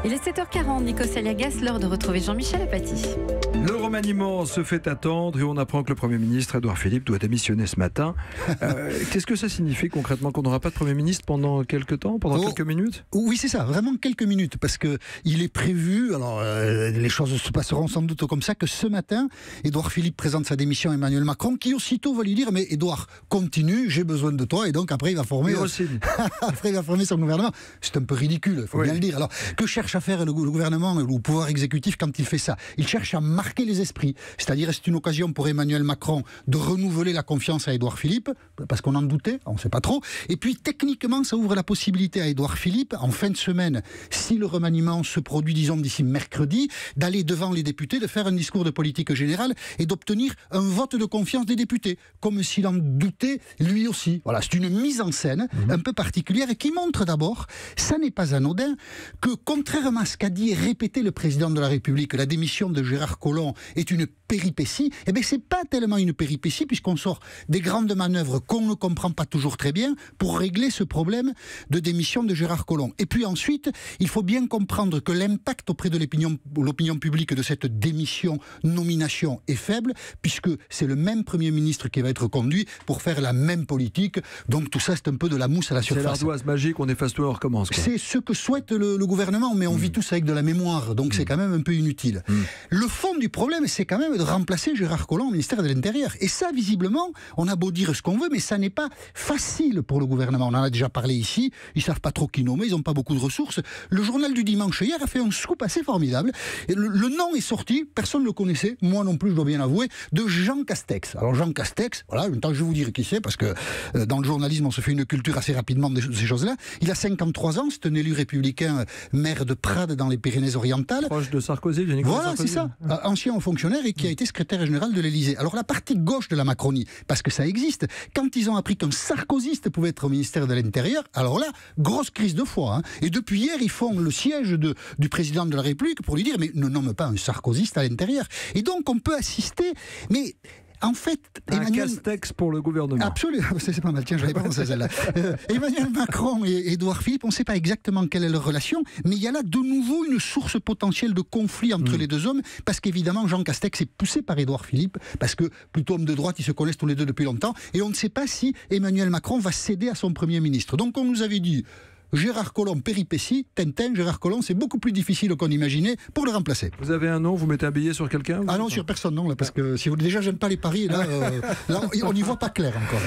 Il est 7h40, Nikos Aliagas, l'heure de retrouver Jean-Michel Apathy. Le remaniement se fait attendre et on apprend que le Premier ministre Édouard Philippe doit démissionner ce matin. Qu'est-ce que ça signifie concrètement, qu'on n'aura pas de Premier ministre pendant quelques temps, pendant quelques minutes? Oui, c'est ça, vraiment quelques minutes, parce qu'il est prévu, alors les choses se passeront sans doute comme ça, que ce matin, Édouard Philippe présente sa démission à Emmanuel Macron, qui aussitôt va lui dire, mais Édouard, continue, j'ai besoin de toi, et donc après il va former, son gouvernement. C'est un peu ridicule, il faut bien le dire. Alors, que cherche à faire le gouvernement ou le pouvoir exécutif quand il fait ça? Il cherche à marquer les esprits, c'est-à-dire c'est une occasion pour Emmanuel Macron de renouveler la confiance à Édouard Philippe, parce qu'on en doutait, on ne sait pas trop, et puis techniquement ça ouvre la possibilité à Édouard Philippe, en fin de semaine, si le remaniement se produit, disons d'ici mercredi, d'aller devant les députés, de faire un discours de politique générale et d'obtenir un vote de confiance des députés, comme s'il en doutait lui aussi. Voilà, c'est une mise en scène un peu particulière et qui montre d'abord, ça n'est pas anodin, que contrairement à ce qu'a dit et répété le président de la République, la démission de Gérard Collomb est une péripétie, eh bien c'est pas tellement une péripétie puisqu'on sort des grandes manœuvres qu'on ne comprend pas toujours très bien pour régler ce problème de démission de Gérard Collomb. Et puis ensuite, il faut bien comprendre que l'impact auprès de l'opinion publique de cette démission-nomination est faible puisque c'est le même Premier ministre qui va être conduit pour faire la même politique. Donc tout ça, c'est un peu de la mousse à la surface. C'est l'ardoise magique, on efface tout et on recommence. C'est ce que souhaite le gouvernement, mais on vit tous avec de la mémoire, donc c'est quand même un peu inutile. Le fond du problème, c'est quand même de remplacer Gérard Collomb au ministère de l'Intérieur. Et ça, visiblement, on a beau dire ce qu'on veut, mais ça n'est pas facile pour le gouvernement. On en a déjà parlé ici, ils savent pas trop qui nommer, ils n'ont pas beaucoup de ressources. Le journal du dimanche hier a fait un scoop assez formidable. Et le nom est sorti, personne ne le connaissait, moi non plus, je dois bien avouer, de Jean Castex. Alors Jean Castex, voilà, en même temps je vais vous dire qui c'est, parce que dans le journalisme, on se fait une culture assez rapidement de ces choses-là. Il a 53 ans, c'est un élu républicain, maire de Prades dans les Pyrénées-Orientales. Proche de Sarkozy, de Nicolas Voilà, Sarkozy. c'est ça. Ancien fonctionnaire et qui a été secrétaire général de l'Élysée. Alors la partie gauche de la Macronie, parce que ça existe, quand ils ont appris qu'un sarkozyste pouvait être au ministère de l'Intérieur, alors là, grosse crise de foi. Et depuis hier, ils font le siège du président de la République pour lui dire, mais ne nomme pas un sarkozyste à l'intérieur. Et donc on peut assister, mais... En fait, Emmanuel... Castex pour le gouvernement. Absolument, c'est pas mal, tiens, j'avais pas pensé à celle-là. Emmanuel Macron et Édouard Philippe, on ne sait pas exactement quelle est leur relation, mais il y a là de nouveau une source potentielle de conflit entre les deux hommes, parce qu'évidemment, Jean Castex est poussé par Édouard Philippe, parce que plutôt homme de droite, ils se connaissent tous les deux depuis longtemps, et on ne sait pas si Emmanuel Macron va céder à son Premier ministre. Donc on nous avait dit... Gérard Collomb, péripétie, Tintin, Gérard Collomb, c'est beaucoup plus difficile qu'on imaginait pour le remplacer. Vous avez un nom, vous mettez un billet sur quelqu'un? Ah non, sur personne, non, là, parce que si vous déjà j'aime pas les paris, là, là on n'y voit pas clair encore.